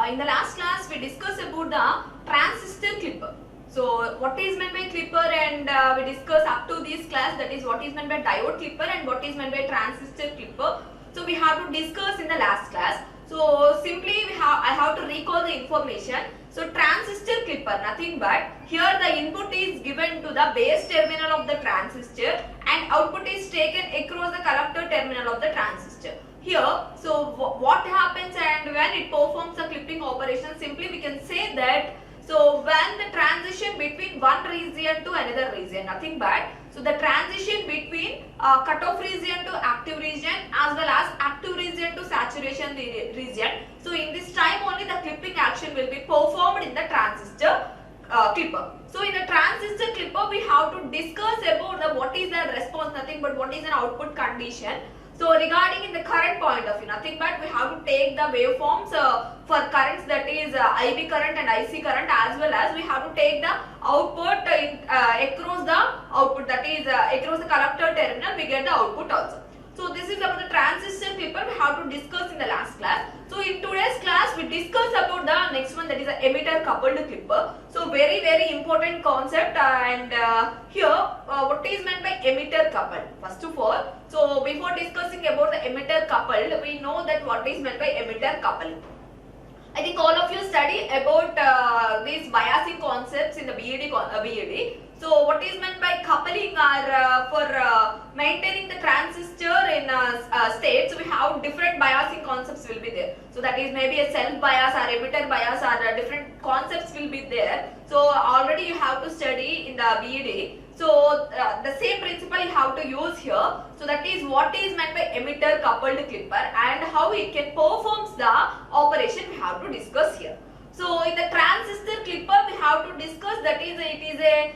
in the last class we discussed about the transistor clipper. So what is meant by clipper, and we discussed up to this class, that is what is meant by diode clipper and what is meant by transistor clipper. So we have to discuss in the last class. So simply I have to recall the information. So transistor clipper, nothing but here the input is given to the base terminal of the transistor and output is taken across the collector terminal of the transistor. Here, so what happens and when it performs the clipping operation, simply we can say that, so when the transition between one region to another region, nothing but, so the transition between cutoff region to active region as well as active region to saturation region. So in this time only the clipping action will be performed in the transistor clipper. So in the transistor clipper we have to discuss about the what is the response, nothing but what is an output condition. So regarding in the current point of view, nothing but we have to take the waveforms for currents, that is IB current and IC current, as well as we have to take the output across the output, that is across the collector terminal we get the output also. So this is about the transistor clipper we have to discuss in the last class. So in today's class we discuss about the next one, that is the emitter coupled clipper. So very important concept, and here what is meant by emitter coupled. First of all, so before discussing about the emitter coupled, we know that what is meant by emitter coupled. I think all of you study about these biasing concepts in the BEd. So what is meant by coupling are for maintaining the transistor in state. So we have different biasing concepts will be there. So that is maybe a self bias or emitter bias, or different concepts will be there. So already you have to study in the BEd. So the same principle you have to use here. So that is what is meant by emitter coupled clipper and how it can performs the operation we have to discuss here. So in the transistor clipper we have to discuss, that is it is a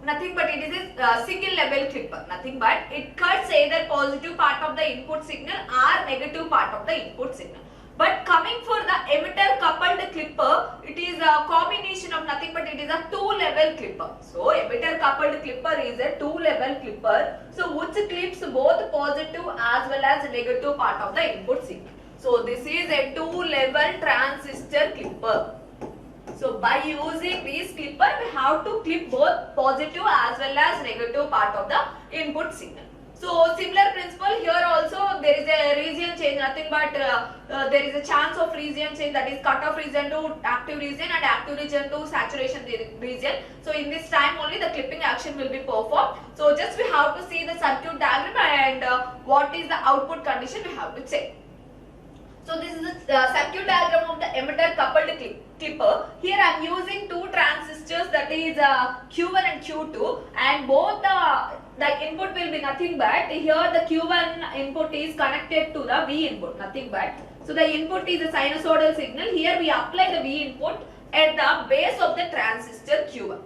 nothing but it is a single level clipper, nothing but it cuts either positive part of the input signal or negative part of the input signal. But coming for the emitter coupled clipper, it is a combination of nothing but it is a two-level clipper. So emitter coupled clipper is a two-level clipper, so which clips both positive as well as negative part of the input signal. So this is a two-level transistor clipper. So by using this clipper we have to clip both positive as well as negative part of the input signal. So similar principle here also, there is a region change, nothing but there is a chance of region change, that is cutoff region to active region and active region to saturation region. So in this time only the clipping action will be performed. So just we have to see the circuit diagram and what is the output condition we have to check. So this is the circuit diagram of the emitter coupled clipper. Here I am using two transistors, that is Q1 and Q2, and both the input will be nothing but here the Q1 input is connected to the V input, nothing but. So the input is a sinusoidal signal. Here we apply the V input at the base of the transistor Q1.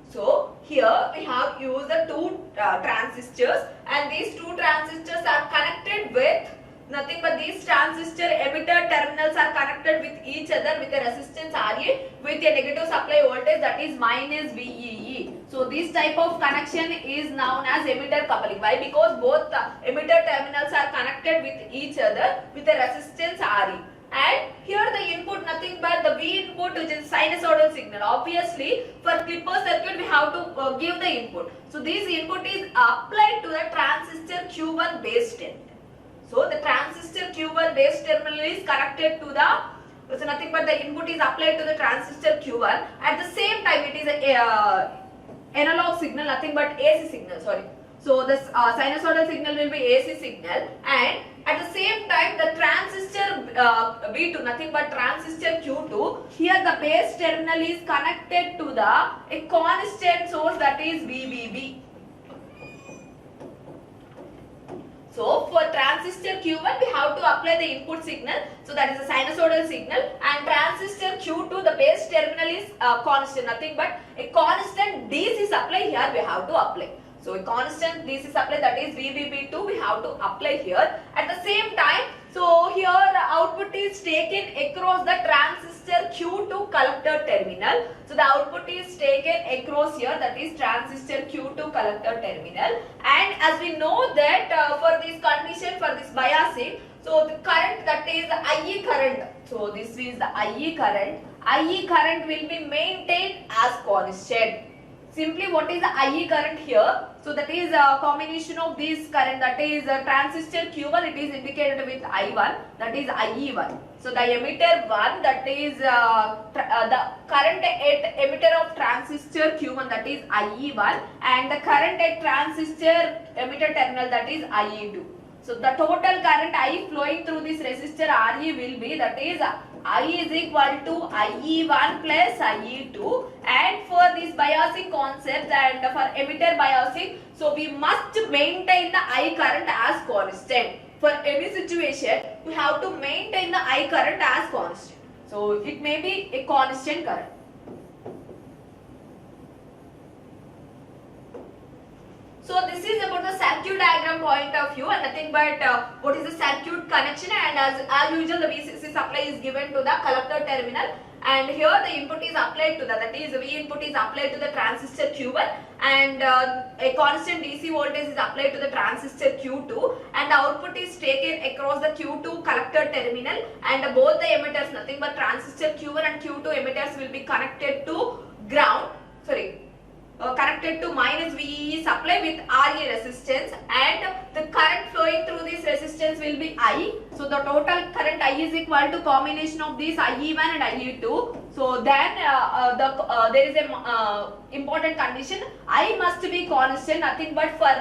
So here we have used the two transistors, and these two transistors are connected with nothing but these transistor emitter terminals are connected with each other with a resistance Ra with a negative supply voltage, that is minus VEE. So this type of connection is known as emitter coupling. Why? Because both the emitter terminals are connected with each other with a resistance Re. And here the input nothing but the V input, which is sinusoidal signal. Obviously for clipper circuit we have to give the input. So this input is applied to the transistor Q1 base terminal. So the transistor Q1 base terminal is connected to the, so nothing but the input is applied to the transistor Q1. At the same time it is a analog signal, nothing but AC signal, sorry. So this sinusoidal signal will be AC signal, and at the same time the transistor V2, nothing but transistor Q2, here the base terminal is connected to a constant source, that is VBB. So for transistor Q1 we have to apply the input signal, so that is a sinusoidal signal, and transistor Q2 the base terminal is constant, nothing but a constant DC supply here we have to apply. So a constant DC supply, that is VBB2 we have to apply here. At the same time, so here the output is taken across the transistor Q2 collector terminal. So the output is taken across here, that is transistor Q2 collector terminal. And as we know that for this condition, for this biasing, so the current, that is IE current, So this is the IE current. IE current will be maintained as constant. Simply what is the IE current here? So that is a combination of this current, that is a transistor Q1, it is indicated with I1, that is IE1. So the emitter 1, that is the current at emitter of transistor Q1, that is IE1, and the current at transistor emitter terminal, that is IE2. So the total current I flowing through this resistor RE will be, that is I is equal to IE1 plus IE2, and for this biasing concept and for emitter biasing, so we must maintain the I current as constant. For any situation, we have to maintain the I current as constant. So it may be a constant current. So this is about the circuit diagram point of view, and nothing but what is the circuit connection, and as usual the VCC supply is given to the collector terminal, and here the input is applied to that is V input is applied to the transistor Q1, and a constant DC voltage is applied to the transistor Q2, and the output is taken across the Q2 collector terminal, and both the emitters, nothing but transistor Q1 and Q2 emitters will be connected to ground, connected to minus VEE supply with RE resistance, and the current flowing through this resistance will be I. So the total current I is equal to combination of these IE1 and IE2. So then there is a important condition, I must be constant, nothing but for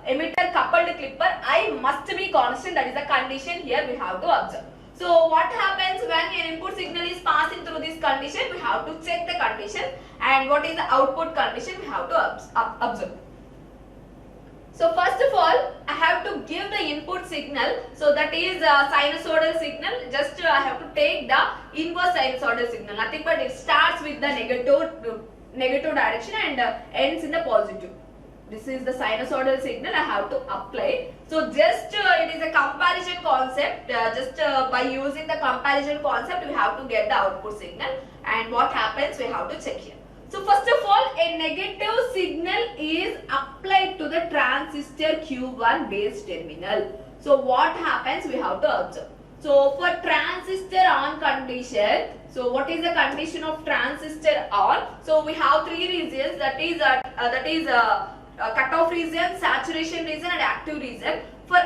emitter coupled clipper I must be constant, that is the condition here we have to observe. So what happens when an input signal is passing through this condition? We have to check the condition, and what is the output condition we have to observe. So first of all, I have to give the input signal, so that is a sinusoidal signal. Just I have to take the inverse sinusoidal signal, nothing but it starts with the negative direction and ends in the positive. This is the sinusoidal signal I have to apply. So just it is a comparison concept. Just by using the comparison concept, we have to get the output signal. And what happens, we have to check here. So first of all, a negative signal is applied to the transistor Q1 base terminal. So what happens, we have to observe. So for transistor on condition, so what is the condition of transistor on? So we have three regions, that is cutoff region, saturation region, and active region. For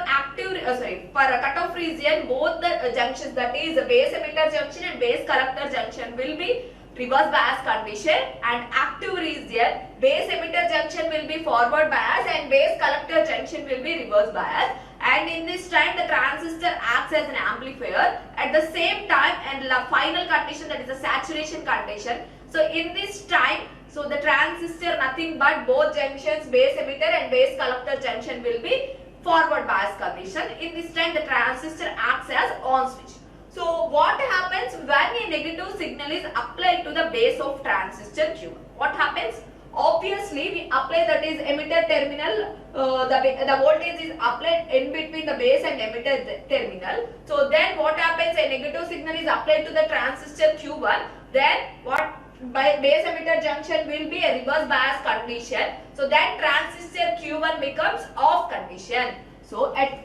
cutoff region, both the junctions, that is the base emitter junction and base collector junction, will be reverse bias condition, and active region, base emitter junction will be forward bias and base collector junction will be reverse bias. And in this time the transistor acts as an amplifier at the same time, and the final condition, that is the saturation condition. So in this time, so the transistor, nothing but both junctions, base emitter and base collector junction, will be forward bias condition. In this time the transistor acts as on switch. So what happens when a negative signal is applied to the base of transistor Q1? What happens? Obviously we apply, that is emitter terminal, the voltage is applied in between the base and emitter terminal. So then what happens, a negative signal is applied to the transistor Q1, then what, by base emitter junction will be a reverse bias condition. So then transistor Q1 becomes off condition. So at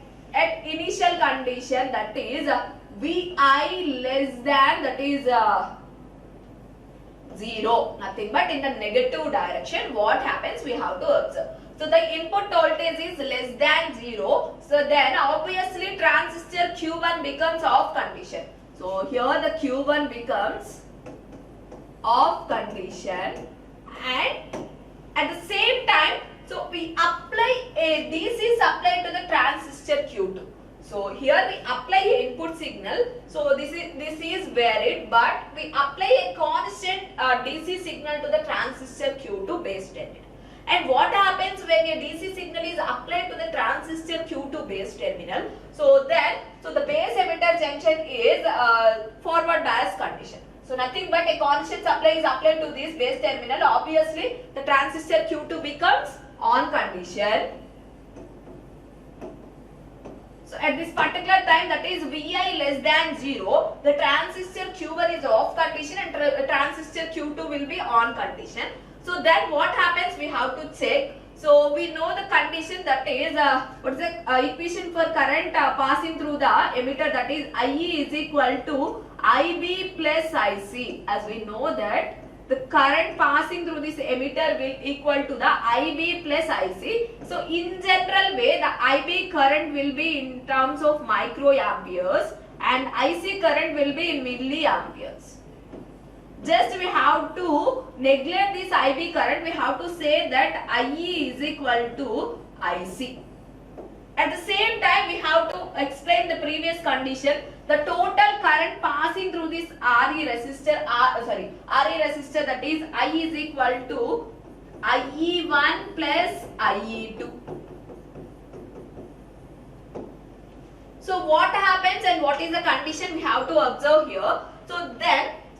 initial condition, that is Vi less than, that is 0, nothing but in the negative direction, what happens, we have to observe. So the input voltage is less than 0. So then obviously transistor Q1 becomes off condition. So here the Q1 becomes off condition, and at the same time, so we apply a DC supply to the transistor Q2. So here we apply a input signal. So this is varied, but we apply a constant DC signal to the transistor Q2 base terminal. And what happens when a DC signal is applied to the transistor Q2 base terminal? So the base emitter junction is forward bias condition. So nothing but a constant supply is applied to this base terminal. Obviously the transistor Q2 becomes on condition. So at this particular time, that is Vi less than 0, the transistor Q1 is off condition and transistor Q2 will be on condition. So then what happens, we have to check. So So we know the condition, that is what is the equation for current passing through the emitter, that is IE is equal to IB plus IC. As we know that the current passing through this emitter will equal to the IB plus IC. So in general way, the IB current will be in terms of microamperes and IC current will be in milliamperes. Just we have to neglect this IB current, we have to say that IE is equal to IC. At the same time, we have to explain the previous condition. The total current passing through this RE resistor, RE resistor, that is I is equal to IE1 plus IE2. So what happens and what is the condition we have to observe here?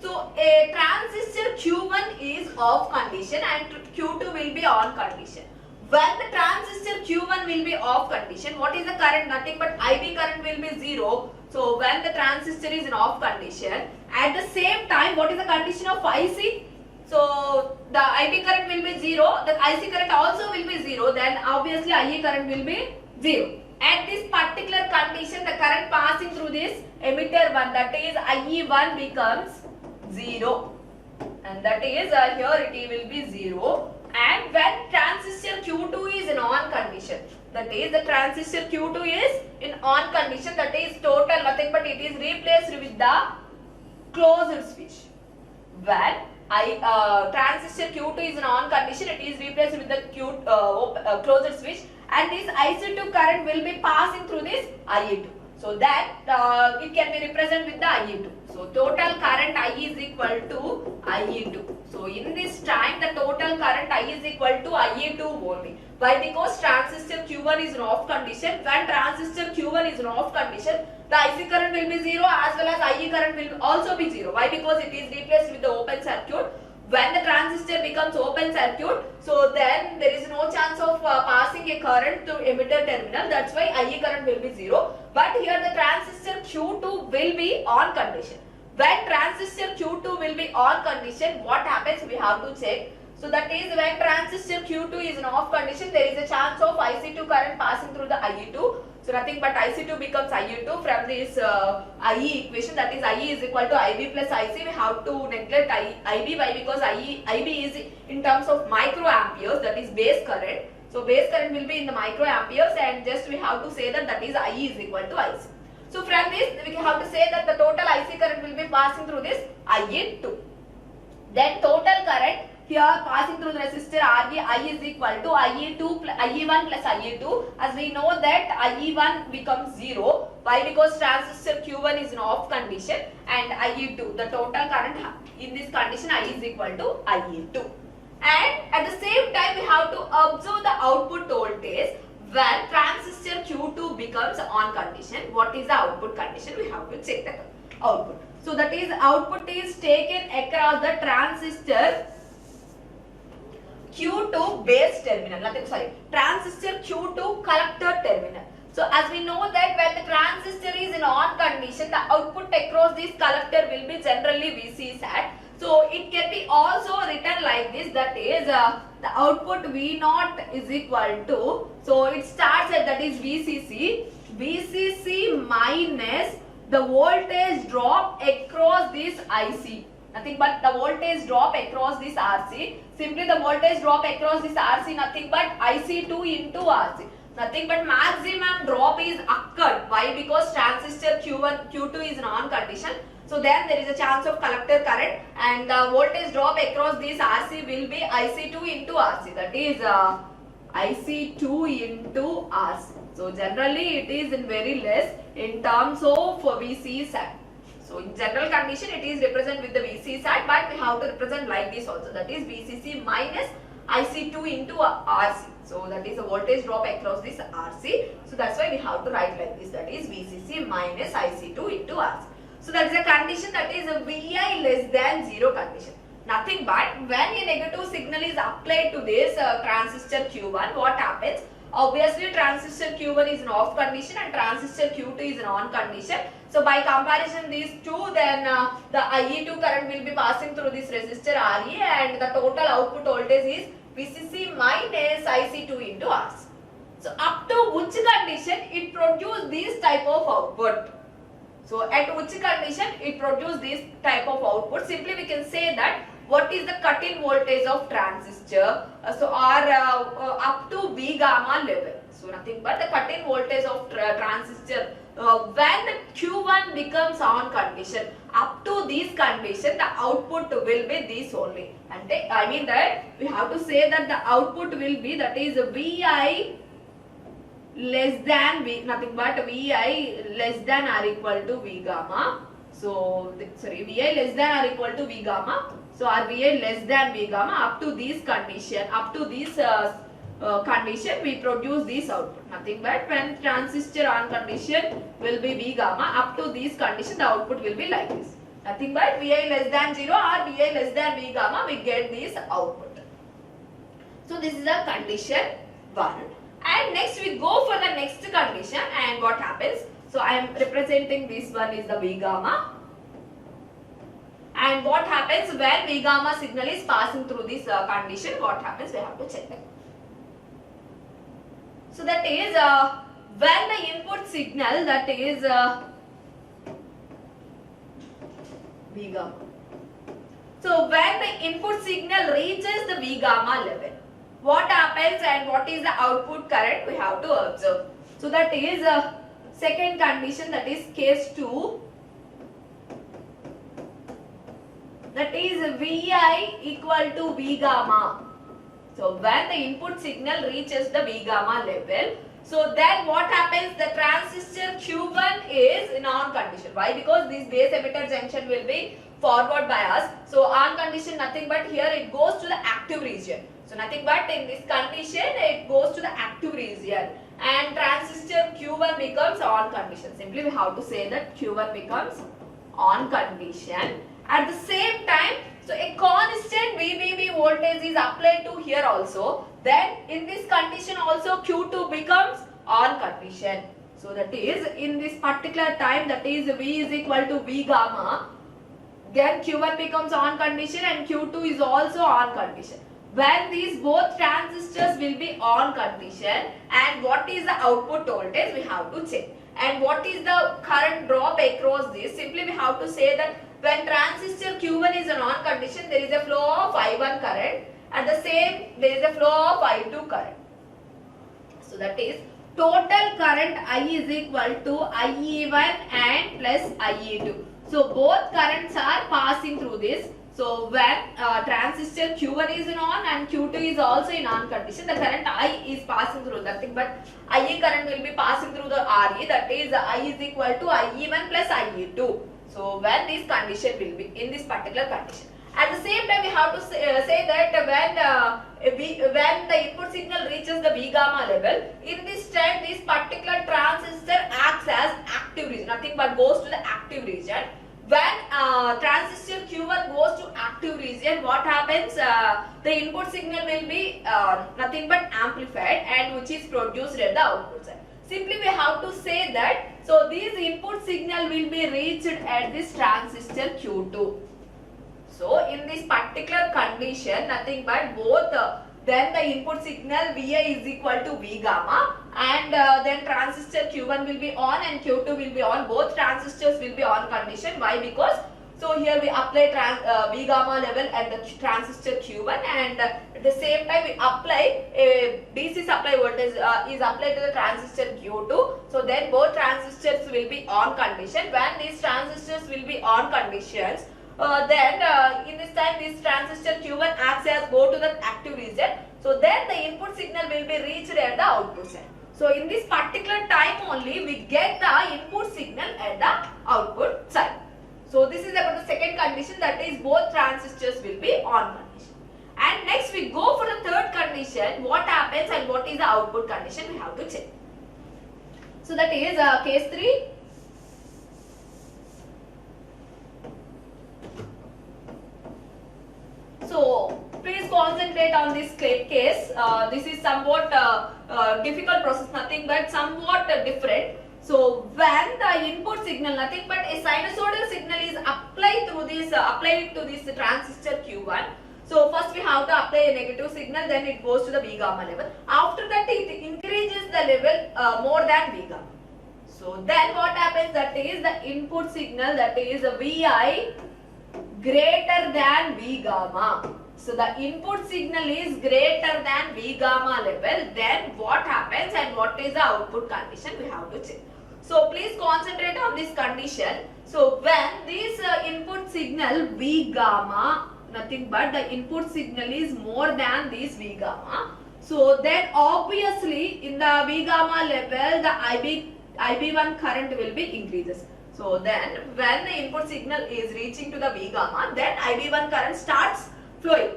So a transistor Q1 is off condition and Q2 will be on condition. When the transistor Q1 will be off condition, what is the current? Nothing but IB current will be 0. So when the transistor is in off condition, at the same time, what is the condition of IC? So the IB current will be 0, the IC current also will be 0, then obviously IE current will be 0. At this particular condition, the current passing through this emitter 1, that is IE1 becomes 0, and that is here it will be 0. And when transistor Q2 is in on condition, that is the transistor Q2 is in on condition, that is total nothing but it is replaced with the closed switch. When transistor Q2 is in on condition, it is replaced with the closed switch, and this IC2 current will be passing through this IE2. So that it can be represented with the IE2. So total current I is equal to IE2. So in this time, the total current I is equal to IE2 only. Why? Because transistor Q1 is in off condition. When transistor Q1 is in off condition, the IC current will be 0 as well as IE current will also be 0. Why? Because it is replaced with the open circuit. When the transistor becomes open circuit, so then there is no chance of passing a current to emitter terminal. That's why IE current will be 0. But here the transistor Q2 will be on condition. When transistor Q2 will be on condition, what happens? We have to check. So that is when transistor Q2 is in off condition, there is a chance of IC2 current passing through the IE2. So nothing but IC2 becomes IE2 from this IE equation, that is IE is equal to IB plus IC. We have to neglect IB. Why? Because IB is in terms of microamperes, that is base current. So base current will be in the microamperes, and just we have to say that is IE is equal to IC. So from this we have to say that the total IC current will be passing through this IE2. Then total current here passing through the resistor RE, I is equal to IE1 plus IE2. As we know that IE1 becomes 0. Why? Because transistor Q1 is in off condition, and IE2, the total current in this condition I is equal to IE2. And at the same time, we have to observe the output voltage when transistor Q2 becomes on condition. What is the output condition? We have to check the output. So that is output is taken across the transistor Q2 base terminal, transistor Q2 collector terminal. So as we know that when the transistor is in on condition, the output across this collector will be generally VCSAT. So it can be also written like this, that is the output V0 is equal to, so it starts at, that is VCC minus the voltage drop across this IC. Nothing but the voltage drop across this RC. Simply the voltage drop across this RC, nothing but IC2 into RC. Nothing but maximum drop is occurred. Why? Because transistor Q2 is in on condition. So then there is a chance of collector current, and the voltage drop across this RC will be IC2 into RC. That is IC2 into RC. So generally it is in very less in terms of VCSAT. So in general condition it is represented with the VCSAT, but we have to represent like this also, that is VCC minus IC2 into RC. So that is the voltage drop across this RC. So that's why we have to write like this, that is VCC minus IC2 into RC. So that is a condition, that is a VI less than 0 condition. Nothing but when a negative signal is applied to this transistor Q1, what happens? Obviously transistor Q1 is in off condition and transistor Q2 is in on condition. So by comparison these two, then the IE2 current will be passing through this resistor RE, and the total output voltage is VCC minus IC2 into RC. So up to which condition it produce this type of output? So at which condition it produce this type of output? Simply we can say that what is the cut-in voltage of transistor? Up to V gamma level. So nothing but the cut-in voltage of transistor when the Q1 becomes on condition. Up to this condition the output will be this only. And I mean that we have to say that the output will be, that is Vi less than V, nothing but Vi less than or equal to V gamma. So sorry, Vi less than or equal to V gamma. So our Vi less than V gamma. Up to this condition, condition we produce this output. Nothing but when transistor on condition will be V gamma. Up to this condition the output will be like this. Nothing but Vi less than 0 or Vi less than V gamma, we get this output. So this is the condition 1. And next we go for the next condition, and what happens? So I am representing this one is the V gamma. And what happens when V gamma signal is passing through this condition? What happens? We have to check that. So that is when the input signal, that is V gamma. So when the input signal reaches the V gamma level, what happens and what is the output current, we have to observe. So that is second condition, that is case 2. That is Vi equal to V gamma. So when the input signal reaches the V gamma level, so then what happens? The transistor Q1 is in on condition. Why? Because this base emitter junction will be forward bias. So on condition, nothing but here it goes to the active region. So nothing but in this condition it goes to the active region, and transistor Q1 becomes on condition. Simply we have to say that Q1 becomes on condition. At the same time, so a constant VBB voltage is applied to here also. Then in this condition also Q2 becomes on condition. So that is in this particular time, that is V is equal to V gamma. Then Q1 becomes on condition and Q2 is also on condition. When these both transistors will be on condition, and what is the output voltage, we have to check. And what is the current drop across this? Simply we have to say that when transistor Q1 is an on condition, there is a flow of I1 current. At the same, there is a flow of I2 current. So that is total current I is equal to IE1 and plus IE2. So both currents are passing through this. So when transistor Q1 is in on and Q2 is also in on condition, the current I is passing through nothing but IE current will be passing through the RE, that is I is equal to IE1 plus IE2. So when this condition will be in this particular condition. At the same time we have to say that when the input signal reaches the V gamma level, in this time this particular transistor acts as active region, nothing but goes to the active region. When transistor Q1 goes to active region, what happens? The input signal will be nothing but amplified, and which is produced at the output side. Simply we have to say that, so this input signal will be reached at this transistor Q2. So in this particular condition, nothing but both then the input signal Vi is equal to V gamma, and then transistor Q1 will be on and Q2 will be on. Both transistors will be on condition. Why? Because so here we apply V gamma level at the transistor Q1, and at the same time we apply a DC supply voltage is applied to the transistor Q2. So then both transistors will be on condition. When these transistors will be on conditions, in this time this transistor Q1 acts as go to the active region. So then the input signal will be reached at the output side. So in this particular time only we get the input signal at the output side. So this is about the second condition, that is both transistors will be on condition. And next we go for the third condition. What happens and what is the output condition, we have to check. So that is case 3. So please concentrate on this case. This is somewhat difficult process, nothing but somewhat different. So when the input signal, nothing but a sinusoidal signal is applied to this transistor Q1. So first we have to apply a negative signal, then it goes to the V gamma level. After that it increases the level more than V gamma. So then what happens, that is the input signal, that is Vi greater than V gamma. So the input signal is greater than V gamma level, then what happens and what is the output condition we have to check. So please concentrate on this condition. So when this input signal V gamma, nothing but the input signal is more than this V gamma, so then obviously in the V gamma level the IB1 current will be increases. So then when the input signal is reaching to the V gamma, then IB1 current starts flowing.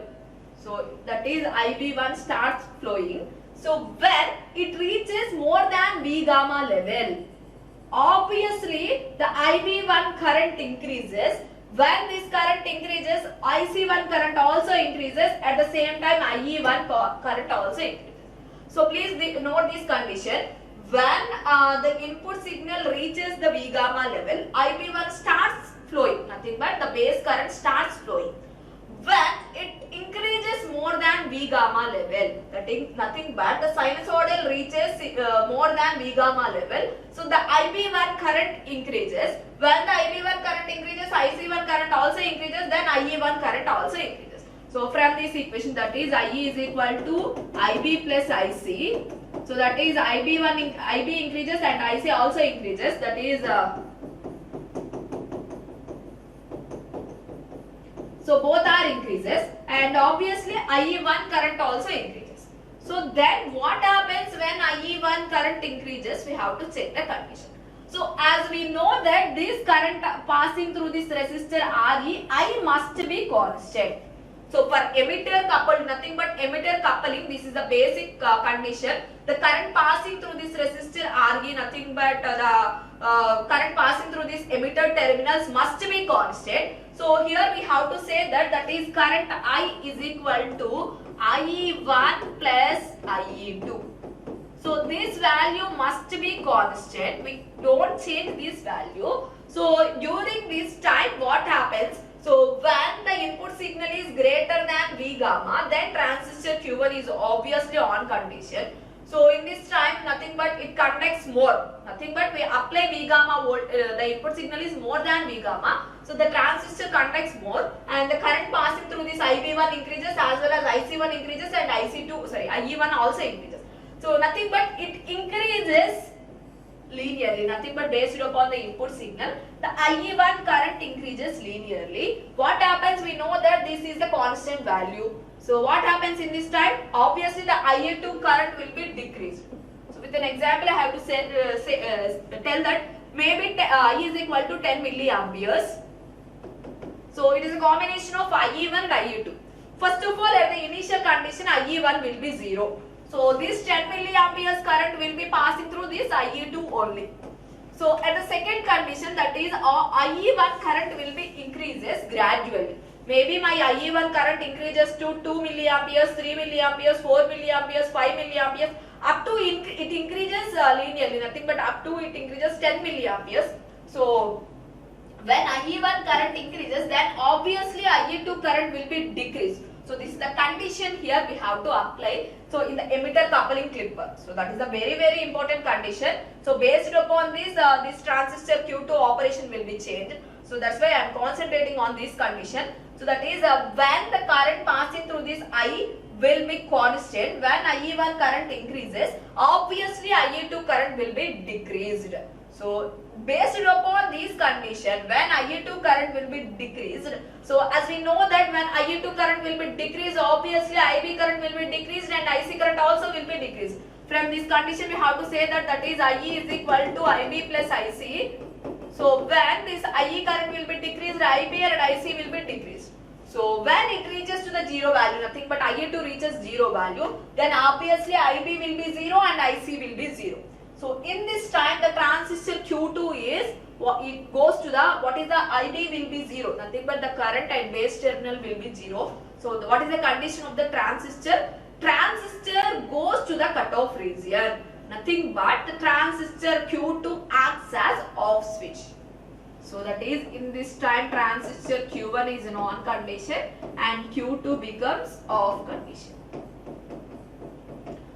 So that is IB1 starts flowing. So when it reaches more than V gamma level, obviously the IB1 current increases. When this current increases, IC1 current also increases. At the same time, IE1 current also increases. So please note this condition. When the input signal reaches the V gamma level, IB1 starts flowing. Nothing but the base current starts flowing. When it increases more than V gamma level, that is nothing but the sinusoidal reaches more than V gamma level, so the IB1 current increases. When the IB1 current increases, IC1 current also increases, then IE1 current also increases. So from this equation, that is IE is equal to IB plus IC. So that is IB increases and IC also increases, that is so both are increases, and obviously IE1 current also increases. So then what happens when IE1 current increases? We have to check the condition. So as we know that this current passing through this resistor RE, I must be constant. So for emitter coupled, nothing but emitter coupling, this is the basic condition. The current passing through this resistor RE, nothing but the current passing through these emitter terminals must be constant. So here we have to say that is current I is equal to IE1 plus IE2. So this value must be constant. We don't change this value. So during this time what happens? So when the input signal is greater than V gamma, then transistor Q1 is obviously on condition. So in this time nothing but it conducts more. Nothing but we apply V gamma the input signal is more than V gamma. So the transistor conducts more and the current passing through this IB1 increases as well as IC1 increases and IE1 also increases. So nothing but it increases linearly, nothing but based upon the input signal. The IE1 current increases linearly. What happens? We know that this is the constant value. So what happens in this time? Obviously the IE2 current will be decreased. So with an example I have to tell that maybe I is equal to 10 milliamperes. So it is a combination of IE1 and IE2. First of all, at the initial condition IE1 will be 0. So this 10 milliamperes current will be passing through this IE2 only. So at the second condition, that is IE1 current will be increases gradually. Maybe my IE1 current increases to 2 milliamperes, 3 milliamperes, 4 milliamperes, 5 milliamperes, up to it increases linearly, nothing but up to it increases 10 milliamperes. So when IE1 current increases, then obviously IE2 current will be decreased. So this is the condition here we have to apply. So in the emitter coupling clipper. So that is a very important condition. So based upon this, this transistor Q2 operation will be changed. So that's why I am concentrating on this condition. So that is when the current passing through this I will be constant. When IE1 current increases, obviously IE2 current will be decreased. So based upon this condition, when IE2 current will be decreased, so as we know that when IE2 current will be decreased, obviously IB current will be decreased and IC current also will be decreased. From this condition we have to say that is IE is equal to IB plus IC. So when this IE current will be decreased, IB and IC will be decreased. So when it reaches to the 0 value, nothing but IE2 reaches 0 value, then obviously IB will be 0 and IC will be 0. So in this time the transistor Q2 is, it goes to the, what is the IB will be 0, nothing but the current and base terminal will be 0. So what is the condition of the transistor? Transistor goes to the cutoff region, nothing but the transistor Q2 acts as off switch. So that is in this time transistor Q1 is in on condition and Q2 becomes off condition.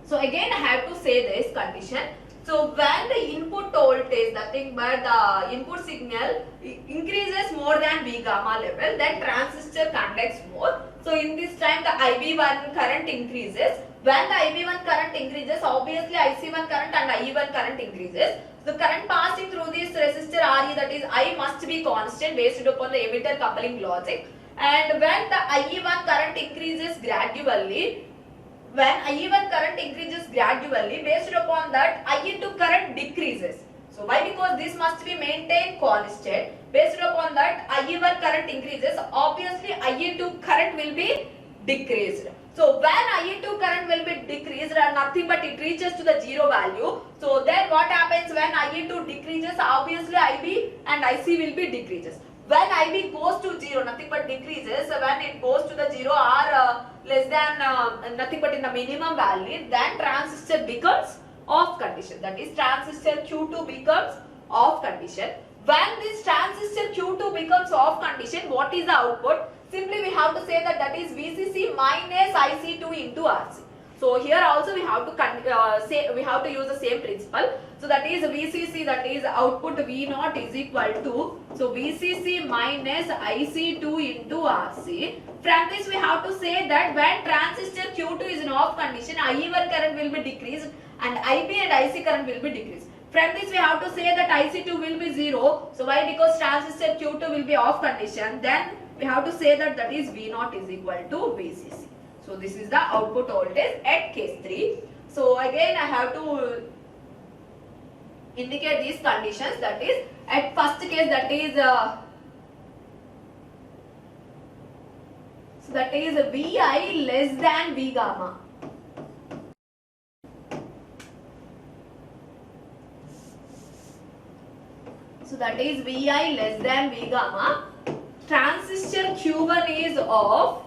So again I have to say this condition. So when the input voltage, nothing but the input signal increases more than V gamma level, then transistor conducts more. So in this time the IB1 current increases. When the IB1 current increases, obviously IC1 current and IE1 current increases. The current passing through this resistor RE, that is I, must be constant based upon the emitter coupling logic. And when the IE1 current increases gradually, based upon that IE2 current decreases. So why? Because this must be maintained constant. Based upon that IE1 current increases, obviously IE2 current will be decreased. So when IE2 current will be decreased, nothing but it reaches to the zero value. So then what happens when IE2 decreases? Obviously IB and IC will be decreases. When IB goes to zero, nothing but decreases. When it goes to the zero or less than nothing but in the minimum value, then transistor becomes off condition. That is transistor Q2 becomes off condition. When this transistor Q2 becomes off condition, what is the output? Simply we have to say that is VCC minus IC2 into RC. So here also we have to use the same principle. So that is VCC, that is output V0 is equal to, so VCC minus IC2 into RC. From this we have to say that when transistor Q2 is in off condition, IE1 current will be decreased and IB and IC current will be decreased. From this we have to say that IC2 will be 0. So why? Because transistor Q2 will be off condition. Then we have to say that is V0 is equal to VCC. So this is the output voltage at case 3. So again I have to indicate these conditions. That is at first case, that is so that is Vi less than V gamma. So that is Vi less than V gamma. Transistor Q1 is off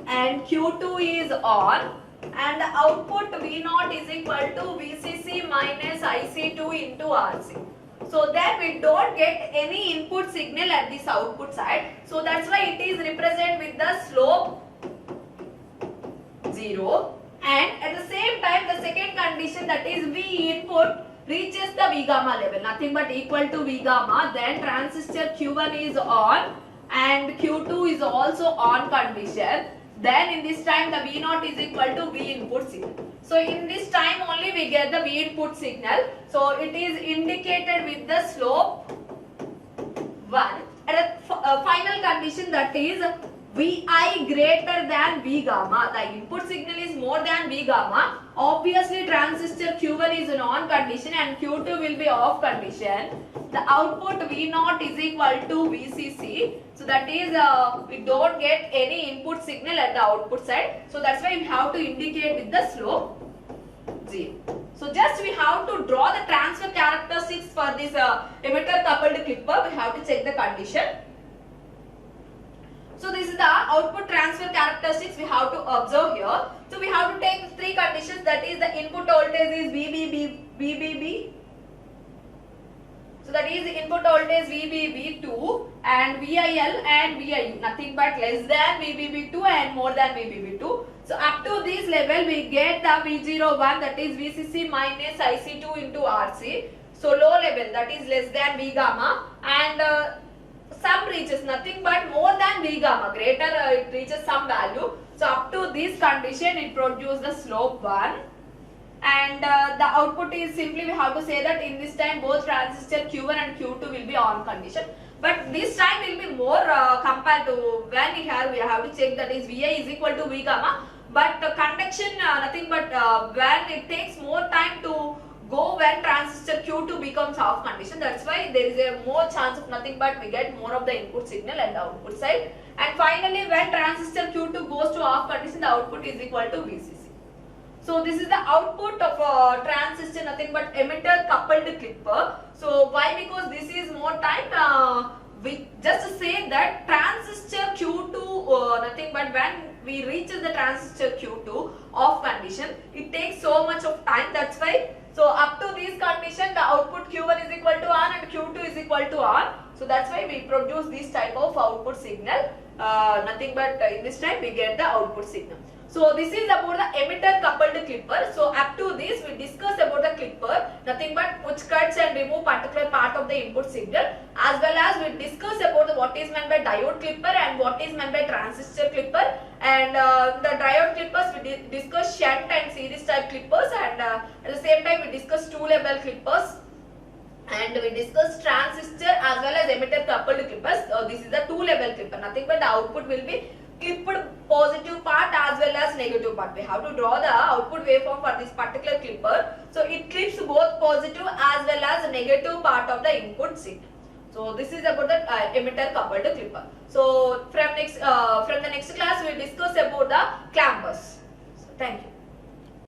and Q2 is on, and the output V0 is equal to VCC minus IC2 into RC. So then we don't get any input signal at this output side. So that's why it is represented with the slope 0. And at the same time the second condition, that is V input reaches the V gamma level, nothing but equal to V gamma, then transistor Q1 is on and Q2 is also on condition. Then in this time the V0 is equal to V input signal. So in this time only we get the V input signal. So it is indicated with the slope 1. At a final condition, that is Vi greater than V gamma. The input signal is more than V gamma. Obviously transistor Q1 is in on condition and Q2 will be off condition. The output V0 is equal to VCC. So that is we don't get any input signal at the output side. So that's why we have to indicate with the slope 0. So just we have to draw the transfer characteristics for this emitter coupled clipper. We have to check the condition. So this is the output transfer characteristics we have to observe here. So we have to take three conditions, that is the input voltage is VBB. So that is the input voltage VBB2 and VIL and VIU, nothing but less than VBB2 and more than VBB2. So up to this level we get the V01, that is VCC minus IC2 into RC. So low level, that is less than V gamma, and some reaches nothing but more than V gamma, greater it reaches some value. So up to this condition it produces the slope 1. And the output is simply we have to say that in this time both transistor Q1 and Q2 will be on condition. But this time will be more compared to when we have to check, that is Vi is equal to V gamma. But conduction nothing but when it takes more time to go when transistor Q2 becomes off condition. That's why there is a more chance of nothing but we get more of the input signal at the output side. And finally when transistor Q2 goes to off condition, the output is equal to VCC. So this is the output of a transistor, nothing but emitter coupled clipper. So why? Because this is more time. We just say that transistor Q2 nothing but when we reach the transistor Q2 off condition, it takes so much of time. That's why. So up to this condition, the output Q1 is equal to on and Q2 is equal to on. So that's why we produce this type of output signal. Nothing but in this time we get the output signal. So this is about the emitter coupled clipper. So up to this we discuss about the clipper, nothing but which cuts and remove particular part of the input signal, as well as we discuss about what is meant by diode clipper and what is meant by transistor clipper, and the diode clippers we discuss shunt and series type clippers, and at the same time we discuss two level clippers, and we discuss transistor as well as emitter coupled clippers. So this is the two level clipper, nothing but the output will be clipped positive part as well as negative part. We have to draw the output waveform for this particular clipper. So it clips both positive as well as negative part of the input signal. So this is about the emitter coupled clipper. So from the next class we will discuss about the clampers. So thank you.